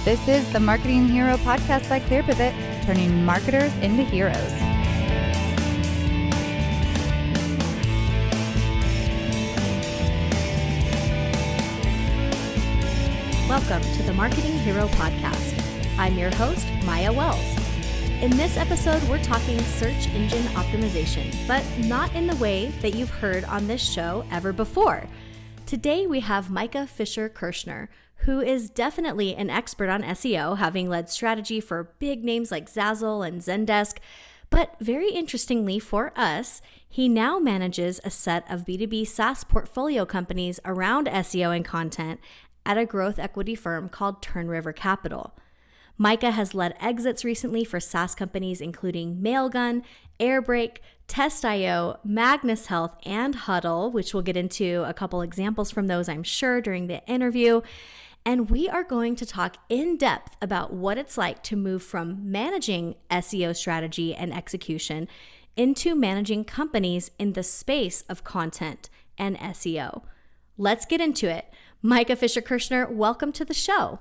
This is the Marketing Hero podcast by ClearPivot, turning marketers into heroes. Welcome to the Marketing Hero podcast. I'm your host, Maya Wells. In this episode, we're talking search engine optimization, but not in the way that you've heard on this show ever before. Today, we have Micah Fisher-Kirshner, who is definitely an expert on SEO, having led strategy for big names like Zazzle and Zendesk. But very interestingly for us, he now manages a set of B2B SaaS portfolio companies around SEO and content at a growth equity firm called Turn River Capital. Micah has led exits recently for SaaS companies including Mailgun, Airbrake, Test.io, Magnus Health, and Huddle, which we'll get into a couple examples from those, I'm sure, during the interview. And we are going to talk in depth about what it's like to move from managing SEO strategy and execution into managing companies in the space of content and SEO. Let's get into it. Micah Fisher-Kirshner, welcome to the show.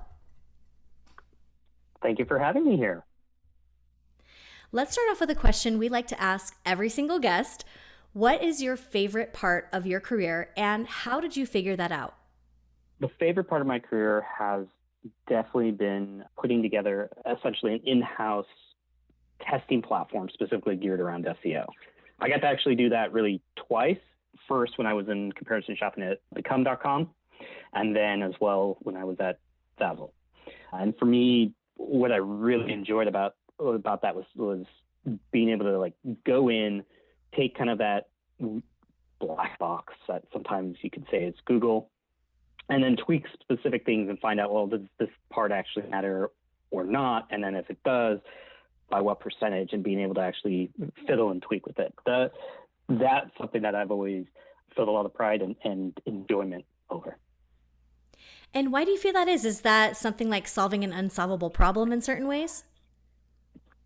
Thank you for having me here. Let's start off with a question we like to ask every single guest. What is your favorite part of your career, and how did you figure that out? The favorite part of my career has definitely been putting together essentially an in-house testing platform specifically geared around SEO. I got to actually do that really twice. First, when I was in comparison shopping at become.com, and then as well when I was at Zazzle. And for me, what I really enjoyed about that was being able to go in, take kind of that black box that sometimes you could say is Google, and then tweak specific things and find out, well, does this part actually matter or not? And then if it does, by what percentage, and being able to actually fiddle and tweak with it. That's something that I've always felt a lot of pride and enjoyment over. And why do you feel that is? Is that something like solving an unsolvable problem in certain ways?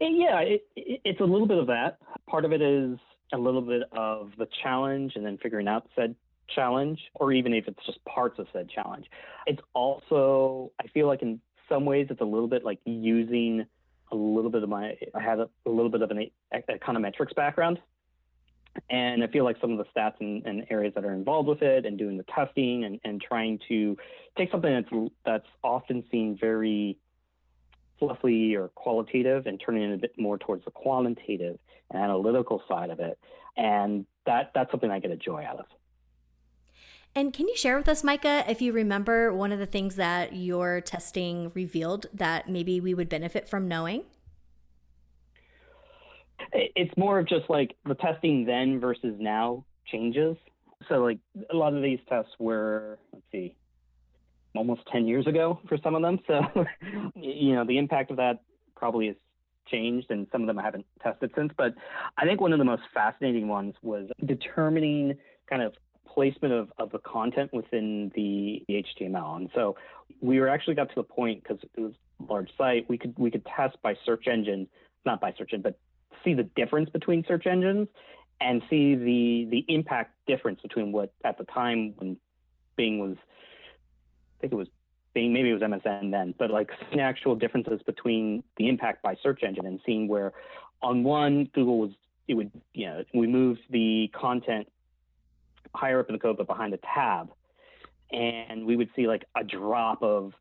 Yeah, it's a little bit of that. Part of it is a little bit of the challenge and then figuring out said challenge, or even if it's just parts of said challenge. It's also, I feel like in some ways it's a little bit like using a little bit of I have a little bit of an econometrics background. And I feel like some of the stats and areas that are involved with it and doing the testing and trying to take something that's often seen very fluffy or qualitative and turning it a bit more towards the quantitative and analytical side of it. And that's something I get a joy out of. And can you share with us, Micah, if you remember one of the things that your testing revealed that maybe we would benefit from knowing? It's more of just like the testing then versus now changes. So like a lot of these tests were, almost 10 years ago for some of them. So, the impact of that probably has changed, and some of them I haven't tested since. But I think one of the most fascinating ones was determining kind of placement of the content within the HTML. And so we were actually got to the point, because it was a large site, we could test by search engine, not by search engine, but see the difference between search engines and see the impact difference between what at the time when Bing was, I think it was Bing, maybe it was MSN then, but like seeing actual differences between the impact by search engine and seeing where on one, we moved the content higher up in the code, but behind the tab. And we would see like a drop of,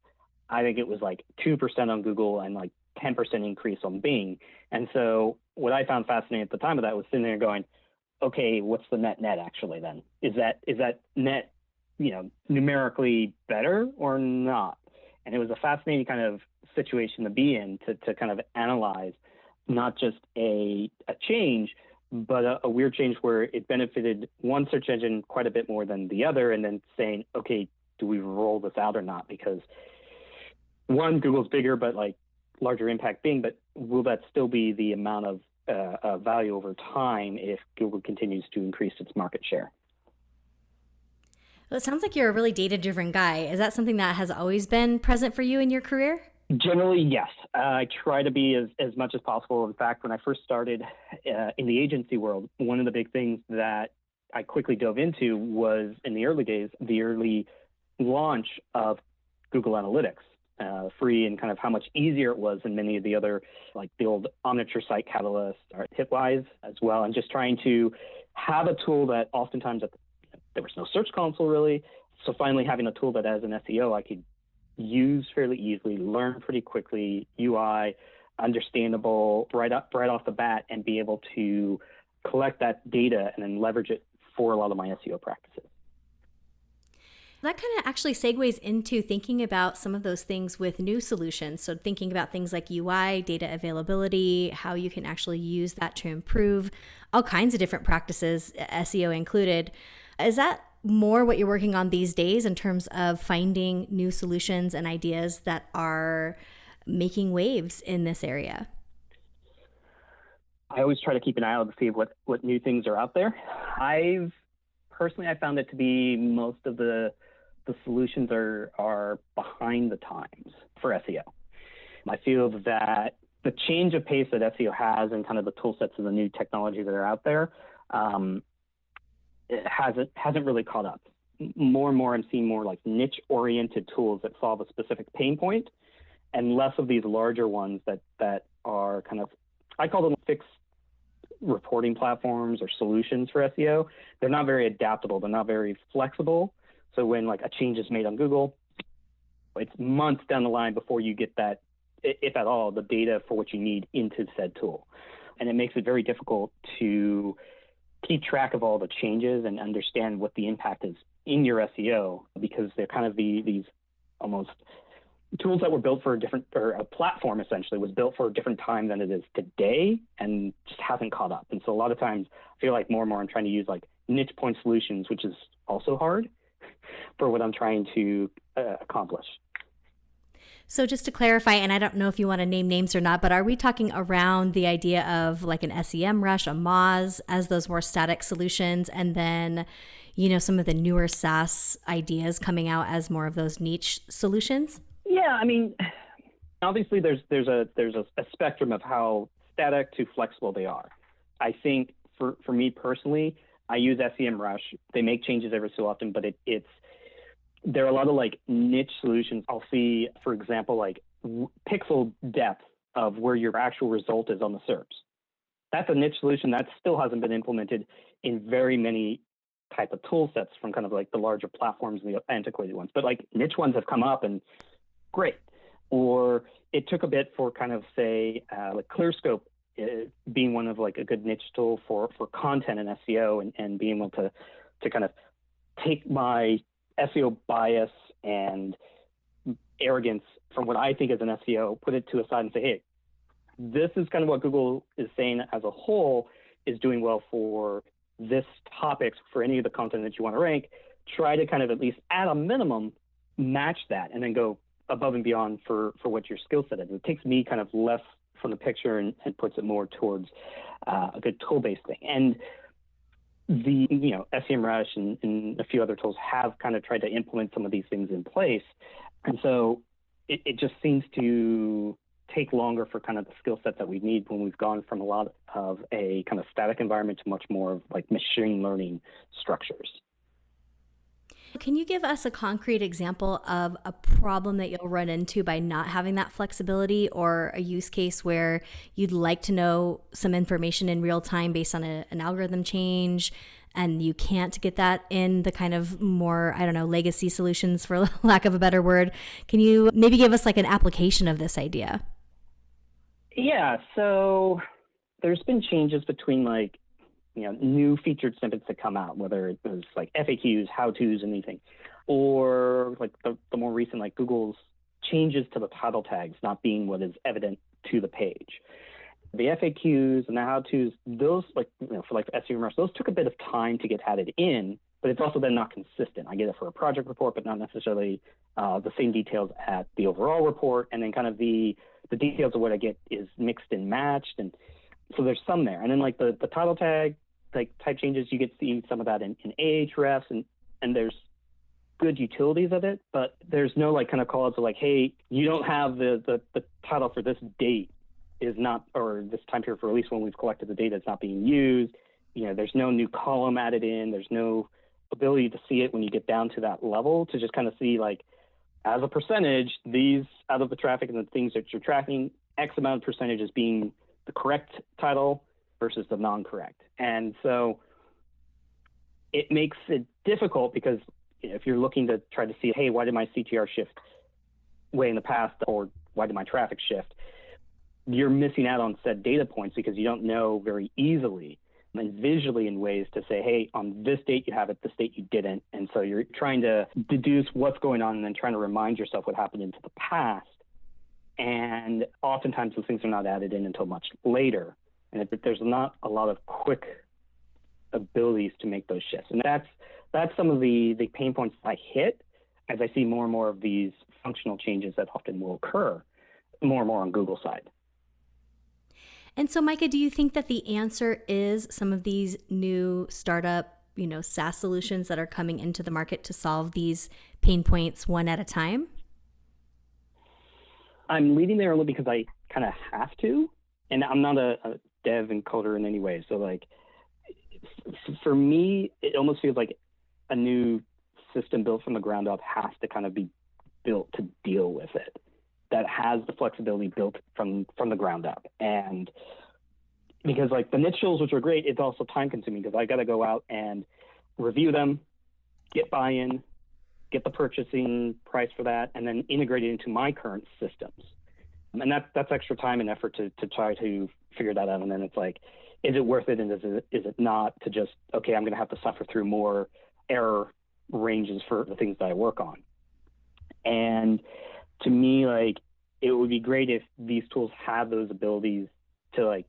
I think it was like 2% on Google and like 10% increase on Bing. And so what I found fascinating at the time of that was sitting there going, okay, what's the net actually then? Is that net, numerically better or not? And it was a fascinating kind of situation to be in to kind of analyze not just a change, but a weird change where it benefited one search engine quite a bit more than the other, and then saying, okay, do we roll this out or not? Because one, Google's bigger, but like larger impact Bing, but will that still be the amount of value over time if Google continues to increase its market share? Well, it sounds like you're a really data-driven guy. Is that something that has always been present for you in your career? Generally, yes. I try to be as much as possible. In fact, when I first started in the agency world, one of the big things that I quickly dove into was, in the early days, the early launch of Google Analytics. free, and kind of how much easier it was than many of the other, like the old Omniture Site Catalyst or Hitwise as well, and just trying to have a tool that oftentimes there was no search console really. So finally having a tool that as an SEO I could use fairly easily, learn pretty quickly, UI, understandable right off the bat, and be able to collect that data and then leverage it for a lot of my SEO practices. That kind of actually segues into thinking about some of those things with new solutions. So thinking about things like UI, data availability, how you can actually use that to improve all kinds of different practices, SEO included. Is that more what you're working on these days in terms of finding new solutions and ideas that are making waves in this area? I always try to keep an eye out to see what new things are out there. I found it to be most of the solutions are behind the times for SEO. I feel that the change of pace that SEO has and kind of the tool sets and the new technology that are out there, it hasn't really caught up. More and more I'm seeing more like niche-oriented tools that solve a specific pain point, and less of these larger ones that are kind of, I call them fixed reporting platforms or solutions for SEO. They're not very adaptable. They're not very flexible. So when like a change is made on Google, it's months down the line before you get that, if at all, the data for what you need into said tool. And it makes it very difficult to keep track of all the changes and understand what the impact is in your SEO, because they're kind of these almost tools that were built for a platform essentially was built for a different time than it is today, and just hasn't caught up. And so a lot of times I feel like more and more I'm trying to use like niche point solutions, which is also hard for what I'm trying to accomplish. So just to clarify, and I don't know if you want to name names or not, but are we talking around the idea of like an SEMrush, a Moz as those more static solutions, and then, some of the newer SaaS ideas coming out as more of those niche solutions? Yeah, I mean, obviously there's a spectrum of how static to flexible they are. I think for me personally, I use SEMrush. They make changes every so often, but there are a lot of like niche solutions. I'll see, for example, like pixel depth of where your actual result is on the SERPs. That's a niche solution that still hasn't been implemented in very many type of tool sets from kind of like the larger platforms and the antiquated ones. But like niche ones have come up and great. Or it took a bit for kind of say like ClearScope being one of like a good niche tool for content and SEO, and being able to kind of take my SEO bias and arrogance from what I think is an SEO, put it to a side and say, hey, this is kind of what Google is saying as a whole is doing well for this topics for any of the content that you want to rank. Try to kind of at least at a minimum match that, and then go above and beyond for what your skill set is. It takes me kind of less from the picture and puts it more towards a good tool-based thing. And the SEMrush and a few other tools have kind of tried to implement some of these things in place. And so it just seems to take longer for kind of the skill set that we need when we've gone from a lot of a kind of static environment to much more of like machine learning structures. Can you give us a concrete example of a problem that you'll run into by not having that flexibility, or a use case where you'd like to know some information in real time based on an algorithm change, and you can't get that in the kind of more, legacy solutions, for lack of a better word? Can you maybe give us like an application of this idea? Yeah, so there's been changes between like, new featured snippets that come out, whether it was like FAQs, how-tos, anything, or like the more recent, like Google's changes to the title tags not being what is evident to the page. The FAQs and the how-tos, those for like SEMrush, those took a bit of time to get added in, but it's also then not consistent. I get it for a project report, but not necessarily the same details at the overall report. And then kind of the details of what I get is mixed and matched. And so there's some there. And then like the title tag, like type changes, you get to see some of that in Ahrefs, and there's good utilities of it, but there's no like kind of call outs of like, hey, you don't have the title for this date is not, or this time period for release when we've collected the data, it's not being used. There's no new column added in. There's no ability to see it when you get down to that level, to just kind of see like, as a percentage, these out of the traffic and the things that you're tracking, X amount of percentage is being the correct title versus the non-correct. And so it makes it difficult because if you're looking to try to see, hey, why did my CTR shift way in the past, or why did my traffic shift? You're missing out on said data points because you don't know very easily and visually in ways to say, hey, on this date you have it, this date you didn't. And so you're trying to deduce what's going on and then trying to remind yourself what happened into the past. And oftentimes those things are not added in until much later. And there's not a lot of quick abilities to make those shifts. And that's some of the pain points I hit as I see more and more of these functional changes that often will occur more and more on Google side. And so, Micah, do you think that the answer is some of these new startup, SaaS solutions that are coming into the market to solve these pain points one at a time? I'm leading there only because I kind of have to, and I'm not a dev and coder in any way. So like, for me, it almost feels like a new system built from the ground up has to kind of be built to deal with it, that has the flexibility built from the ground up. And because like the niche tools, which are great, it's also time consuming because I got to go out and review them, get buy-in, get the purchasing price for that, and then integrate it into my current systems. And that's extra time and effort to try to figure that out. And then it's like, is it worth it? And is it not to just, okay, I'm going to have to suffer through more error ranges for the things that I work on. And to me, like, it would be great if these tools have those abilities to like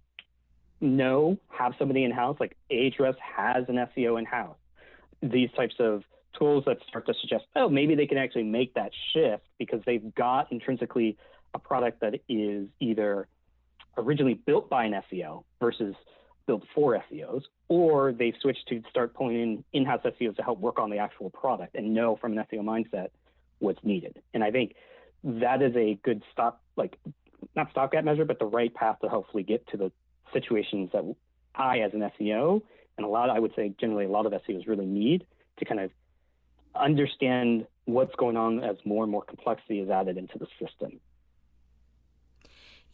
have somebody in-house, like Ahrefs has an SEO in-house. These types of tools that start to suggest, oh, maybe they can actually make that shift because they've got intrinsically a product that is either originally built by an SEO versus built for SEOs, or they've switched to start pulling in-house SEOs to help work on the actual product and know from an SEO mindset what's needed. And I think that is a good not stopgap measure, but the right path to hopefully get to the situations that I, as an SEO, and I would say generally a lot of SEOs really need to kind of understand what's going on as more and more complexity is added into the system.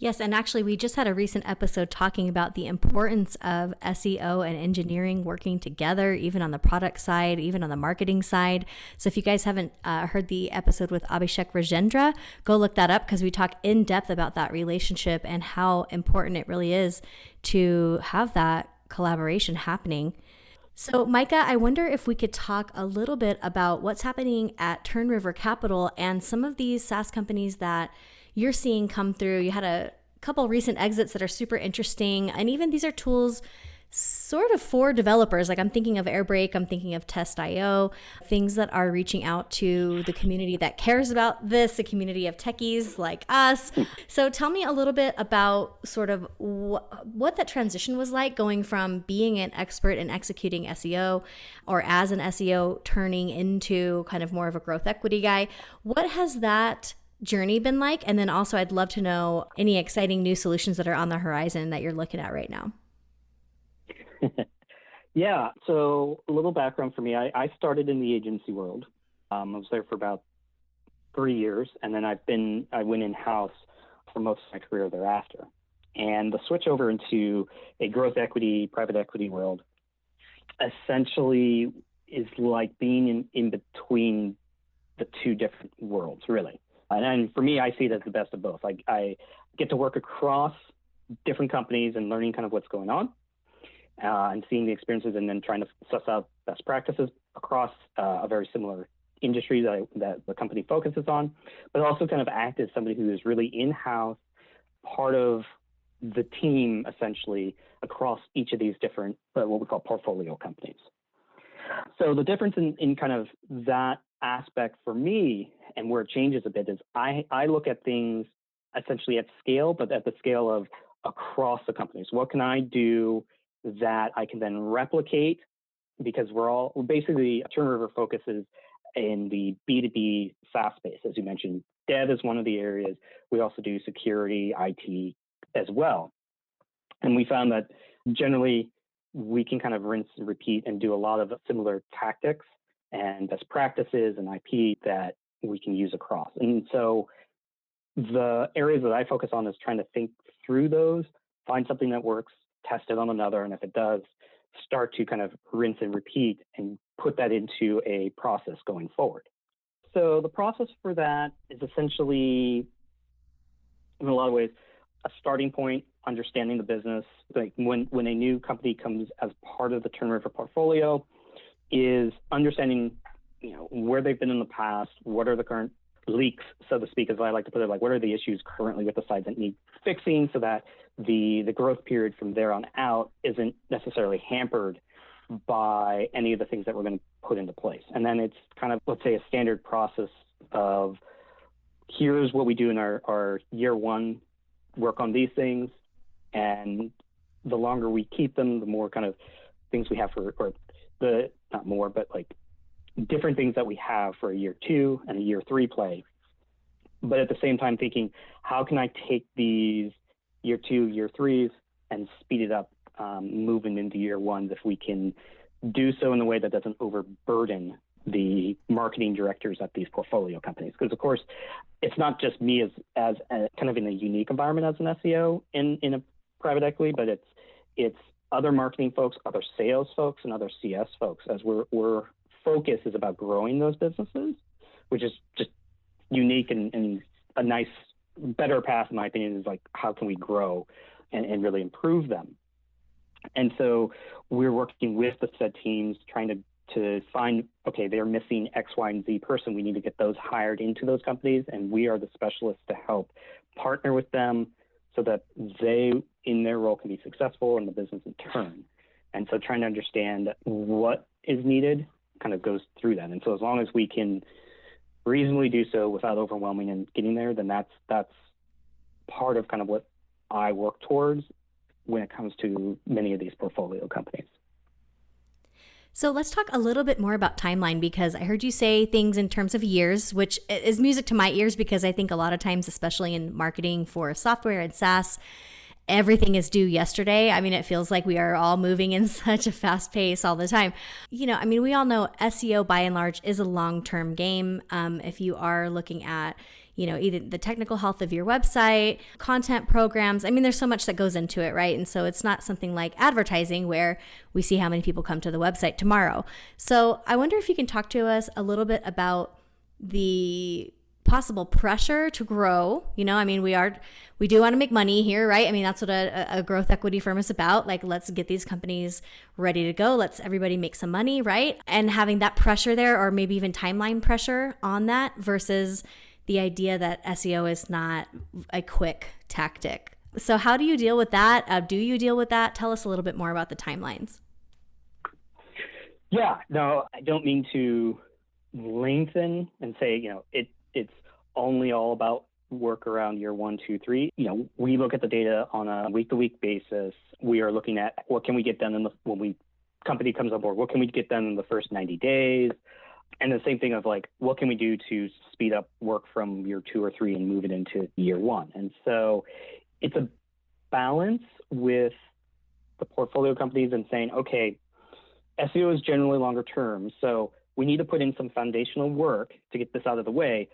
Yes, and actually we just had a recent episode talking about the importance of SEO and engineering working together, even on the product side, even on the marketing side. So if you guys haven't heard the episode with Abhishek Rajendra, go look that up because we talk in depth about that relationship and how important it really is to have that collaboration happening. So Micah, I wonder if we could talk a little bit about what's happening at Turn River Capital and some of these SaaS companies that you're seeing come through. You had a couple recent exits that are super interesting. And even these are tools sort of for developers. Like I'm thinking of Airbrake, I'm thinking of Test.io, things that are reaching out to the community that cares about this, a community of techies like us. So tell me a little bit about sort of what that transition was like going from being an expert in executing SEO or as an SEO turning into kind of more of a growth equity guy. What has that journey been like? And then also I'd love to know any exciting new solutions that are on the horizon that you're looking at right now. Yeah. So a little background for me. I started in the agency world. I was there for about 3 years, and then I went in-house for most of my career thereafter. And the switch over into a growth equity, private equity world essentially is like being in between the two different worlds, really. And for me, I see it as the best of both. Like I get to work across different companies and learning kind of what's going on. And seeing the experiences and then trying to suss out best practices across a very similar industry that the company focuses on, but also kind of act as somebody who is really in-house, part of the team essentially across each of these different, what we call portfolio companies. So the difference in kind of that aspect for me and where it changes a bit is I look at things essentially at scale, but at the scale of across the companies. What can I do that I can then replicate, because we're basically Turn River focuses in the B2B SaaS space. As you mentioned, dev is one of the areas. We also do security, IT as well. And we found that generally we can kind of rinse and repeat and do a lot of similar tactics and best practices and IP that we can use across. And so the areas that I focus on is trying to think through those, find something that works, test it on another, and if it does, start to kind of rinse and repeat and put that into a process going forward. So the process for that is essentially, in a lot of ways, a starting point, understanding the business. Like when a new company comes as part of the Turn River portfolio, is understanding, where they've been in the past, what are the current leaks, so to speak, as I like to put it, like what are the issues currently with the site that need fixing, so that the growth period from there on out isn't necessarily hampered by any of the things that we're going to put into place. And then it's kind of, let's say, a standard process of here's what we do in our year one, work on these things, and the longer we keep them, the more kind of things we have or the, not more, but like different things that we have for a year two and a year three play. But at the same time thinking, how can I take these year two, year threes and speed it up, moving into year ones, if we can do so in a way that doesn't overburden the marketing directors at these portfolio companies. Because of course, it's not just me as a, kind of in a unique environment as an SEO in a private equity, but it's other marketing folks, other sales folks, and other CS folks, as we're focus is about growing those businesses, which is just unique and a nice, better path, in my opinion, is like, how can we grow and really improve them? And so we're working with the said teams, trying to find, okay, they're missing X, Y, and Z person. We need to get those hired into those companies, and we are the specialists to help partner with them so that they, in their role, can be successful and the business in turn. And so trying to understand what is needed kind of goes through that. And so as long as we can reasonably do so without overwhelming and getting there, then that's part of kind of what I work towards when it comes to many of these portfolio companies. So let's talk a little bit more about timeline, because I heard you say things in terms of years, which is music to my ears, because I think a lot of times, especially in marketing for software and SaaS, everything is due yesterday. I mean, it feels like we are all moving in such a fast pace all the time. We all know SEO by and large is a long-term game. If you are looking at, either the technical health of your website, content programs, there's so much that goes into it, right? And so it's not something like advertising where we see how many people come to the website tomorrow. So I wonder if you can talk to us a little bit about the possible pressure to grow. We do want to make money here, right? That's what a growth equity firm is about. Like, let's get these companies ready to go. Let's everybody make some money, right? And having that pressure there, or maybe even timeline pressure on that, versus the idea that SEO is not a quick tactic. So how do you deal with that? Do you deal with that? Tell us a little bit more about the timelines. Yeah, no, I don't mean to lengthen and say, it's only all about work around year 1, 2, 3. We look at the data on a week-to-week basis. We are looking at what can we get done when company comes on board. What can we get done in the first 90 days? And the same thing of like, what can we do to speed up work from year 2 or 3 and move it into year 1? And so it's a balance with the portfolio companies and saying, okay, SEO is generally longer term, so we need to put in some foundational work to get this out of the way.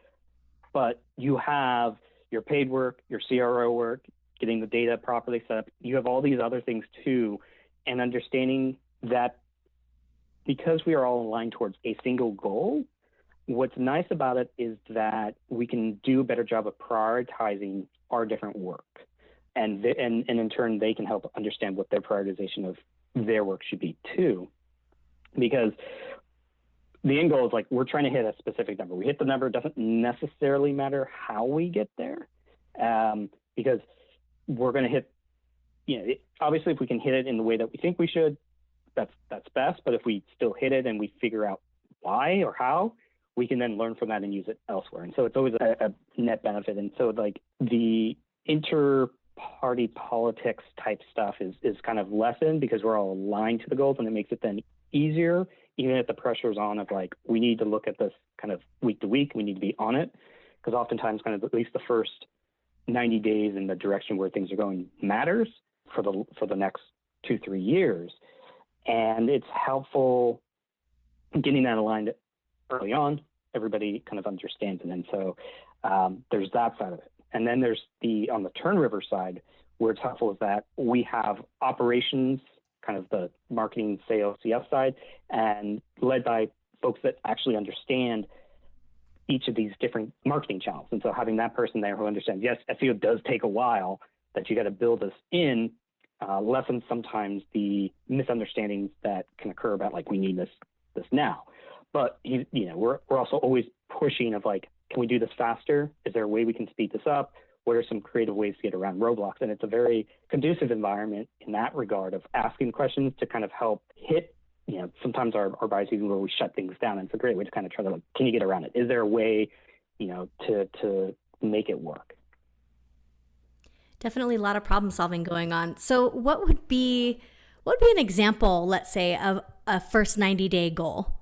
But you have your paid work, your CRO work, getting the data properly set up. You have all these other things too, and understanding that because we are all aligned towards a single goal, what's nice about it is that we can do a better job of prioritizing our different work. And in turn, they can help understand what their prioritization of their work should be too. Because the end goal is like, we're trying to hit a specific number. We hit the number, it doesn't necessarily matter how we get there, because we're going to hit, obviously if we can hit it in the way that we think we should, that's best. But if we still hit it and we figure out why or how, we can then learn from that and use it elsewhere. And so it's always a net benefit. And so like the inter-party politics type stuff is kind of lessened because we're all aligned to the goals, and it makes it then easier, even if the pressure is on of like, we need to look at this kind of week to week, we need to be on it. Because oftentimes kind of at least the first 90 days in the direction where things are going matters for the next 2-3 years. And it's helpful getting that aligned early on everybody kind of understands it. And so there's that side of it. And then there's on the Turn River side, where it's helpful is that we have operations, kind of the marketing, sales, CS side, and led by folks that actually understand each of these different marketing channels. And so having that person there who understands, yes, SEO does take a while, that you got to build this in, lessens sometimes the misunderstandings that can occur about like, we need this now. But we're also always pushing of like, can we do this faster? Is there a way we can speed this up? What are some creative ways to get around roadblocks? And it's a very conducive environment in that regard of asking questions to kind of help hit, sometimes our bias even where we shut things down. And it's a great way to kind of try to, like, can you get around it? Is there a way, to make it work? Definitely a lot of problem solving going on. So what would be an example, let's say, of a first 90-day goal?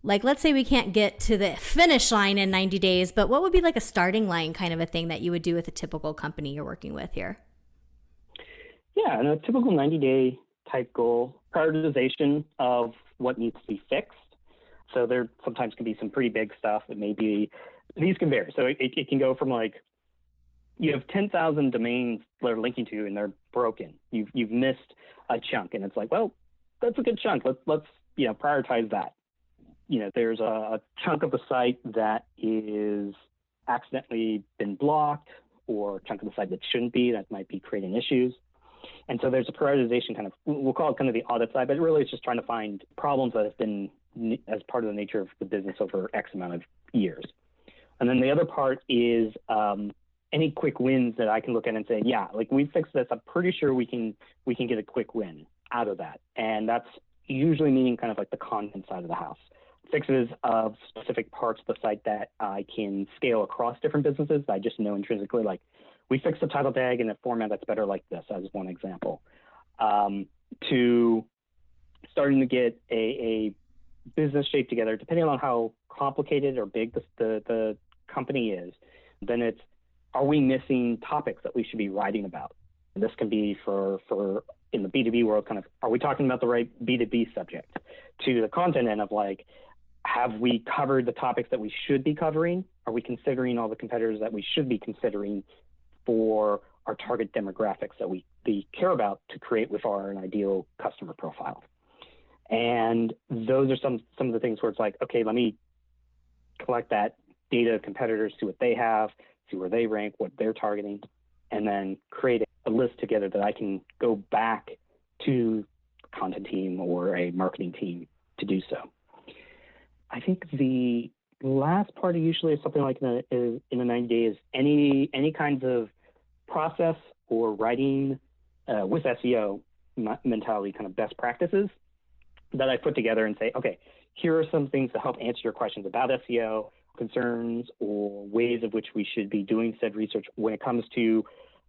Like, let's say we can't get to the finish line in 90 days, but what would be like a starting line kind of a thing that you would do with a typical company you're working with here? Yeah, and a typical 90-day type goal, prioritization of what needs to be fixed. So there sometimes can be some pretty big stuff that these can vary. So it can go from like, you have 10,000 domains that are linking to you and they're broken. You've missed a chunk, and it's like, well, that's a good chunk. Let's prioritize that. There's a chunk of the site that is accidentally been blocked, or a chunk of the site that shouldn't be, that might be creating issues. And so there's a prioritization kind of, we'll call it kind of the audit side, but really it's just trying to find problems that have been as part of the nature of the business over X amount of years. And then the other part is any quick wins that I can look at and say, yeah, like we fixed this. I'm pretty sure we can get a quick win out of that. And that's usually meaning kind of like the content side of the house. Fixes of specific parts of the site that I can scale across different businesses. I just know intrinsically, like, we fixed the title tag in a format that's better like this, as one example. To starting to get a business shape together, depending on how complicated or big the company is, then it's, are we missing topics that we should be writing about? And this can be for in the B2B world, kind of, are we talking about the right B2B subject? To the content end of like, have we covered the topics that we should be covering? Are we considering all the competitors that we should be considering for our target demographics that we care about to create with our ideal customer profile? And those are some of the things where it's like, okay, let me collect that data of competitors, see what they have, see where they rank, what they're targeting, and then create a list together that I can go back to a content team or a marketing team to do so. I think the last part usually is something like in a 90 days, any kinds of process or writing with SEO mentality, kind of best practices that I put together and say, okay, here are some things to help answer your questions about SEO, concerns, or ways of which we should be doing said research when it comes to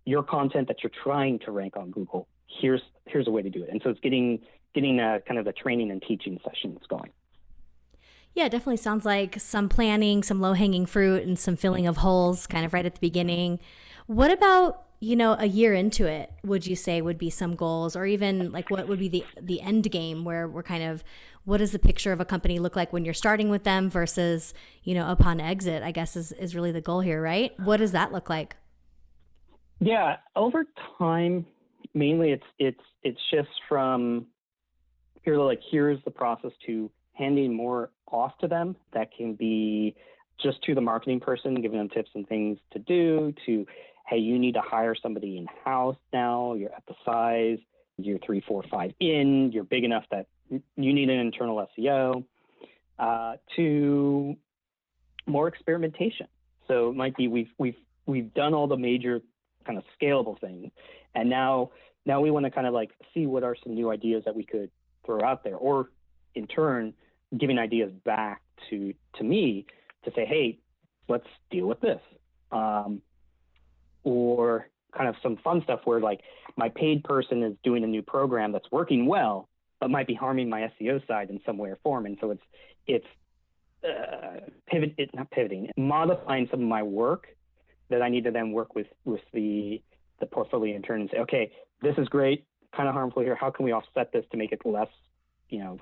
your content that you're trying to rank on Google. Here's a way to do it. And so it's getting kind of the training and teaching sessions going. Yeah, it definitely sounds like some planning, some low-hanging fruit, and some filling of holes kind of right at the beginning. What about, a year into it, would you say would be some goals, or even like what would be the end game where we're kind of, what does the picture of a company look like when you're starting with them versus, upon exit, I guess is really the goal here, right? What does that look like? Yeah, over time, mainly it shifts from here's the process to handing more off to them. That can be just to the marketing person, giving them tips and things to do, to, hey, you need to hire somebody in-house now, you're at the size, you're 3, 4, 5 in, you're big enough that you need an internal SEO, to more experimentation. So it might be we've done all the major kind of scalable things, and now we want to kind of like see what are some new ideas that we could throw out there, or in turn giving ideas back to me to say, hey, let's deal with this. Or kind of some fun stuff where like my paid person is doing a new program that's working well, but might be harming my SEO side in some way or form. And so it's modifying some of my work that I need to then work with the portfolio in turn and say, okay, this is great, kind of harmful here. How can we offset this to make it less,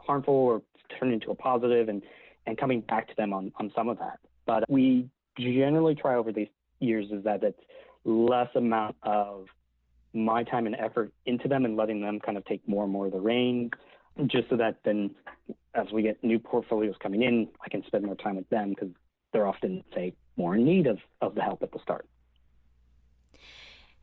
harmful, or turn into a positive, and and coming back to them on some of that. But we generally try over these years is that it's less amount of my time and effort into them and letting them kind of take more and more of the reins, just so that then as we get new portfolios coming in, I can spend more time with them because they're often, say, more in need of the help at the start.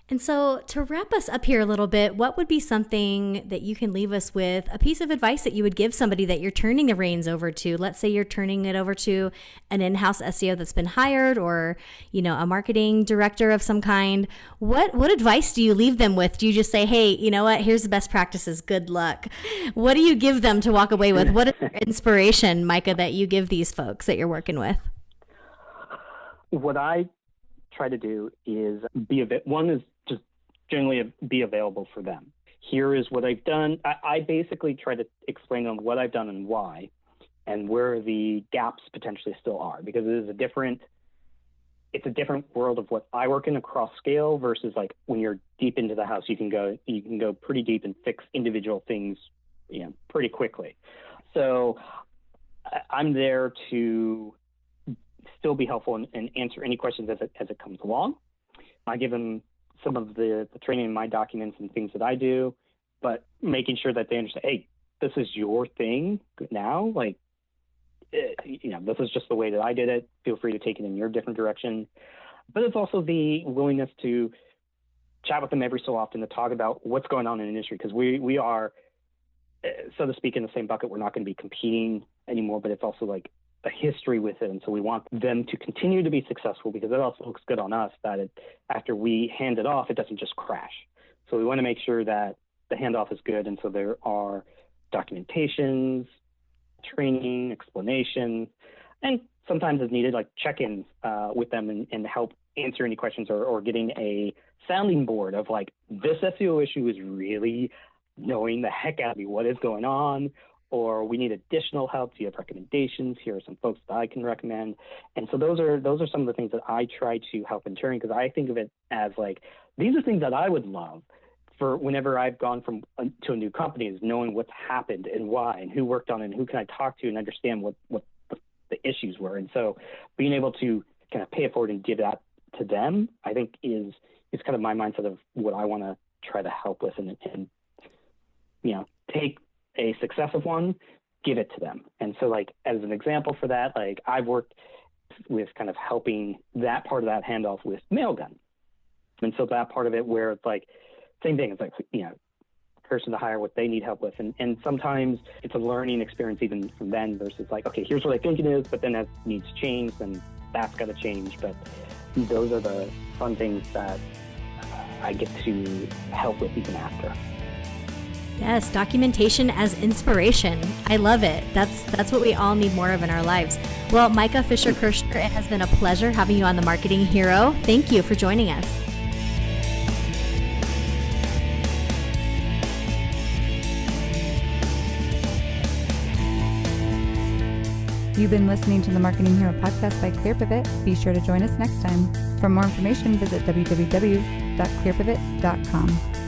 And so to wrap us up here a little bit, what would be something that you can leave us with, a piece of advice that you would give somebody that you're turning the reins over to? Let's say you're turning it over to an in-house SEO that's been hired, or, a marketing director of some kind. What advice do you leave them with? Do you just say, hey, you know what, here's the best practices, good luck? What do you give them to walk away with? What is your inspiration, Micah, that you give these folks that you're working with? What I try to do is one is just generally be available for them. Here is what I've done. I basically try to explain to them what I've done and why, and where the gaps potentially still are, because it's a different world of what I work in across scale versus like when you're deep into the house, you can go pretty deep and fix individual things, pretty quickly. So I'm there to still be helpful and answer any questions as it comes along. I give them some of the training in my documents and things that I do, but making sure that they understand, hey, this is your thing now. Like, this is just the way that I did it. Feel free to take it in your different direction. But it's also the willingness to chat with them every so often to talk about what's going on in the industry, because we are, so to speak, in the same bucket. We're not going to be competing anymore, but it's also like a history with it. And so we want them to continue to be successful, because it also looks good on us that after we hand it off, it doesn't just crash. So we want to make sure that the handoff is good. And so there are documentations, training, explanations, and sometimes as needed, like check-ins with them and help answer any questions, or getting a sounding board of like, this SEO issue is really knowing the heck out of me. What is going on? Or we need additional help. Do you have recommendations? Here are some folks that I can recommend. And so those are some of the things that I try to help in turn, because I think of it as like, these are things that I would love for whenever I've gone to a new company, is knowing what's happened and why and who worked on it and who can I talk to and understand what the issues were. And so being able to kind of pay it forward and give that to them, I think is kind of my mindset of what I want to try to help with, and take a successive one, give it to them. And so like, as an example for that, like I've worked with kind of helping that part of that handoff with Mailgun. And so that part of it where it's like, same thing, it's like, person to hire what they need help with. And sometimes it's a learning experience even from then versus like, okay, here's what I think it is, but then that needs to change, then that's got to change. But those are the fun things that I get to help with even after. Yes, documentation as inspiration. I love it. That's what we all need more of in our lives. Well, Micah Fisher-Kirshner, it has been a pleasure having you on The Marketing Hero. Thank you for joining us. You've been listening to the Marketing Hero podcast by ClearPivot. Be sure to join us next time. For more information, visit www.clearpivot.com.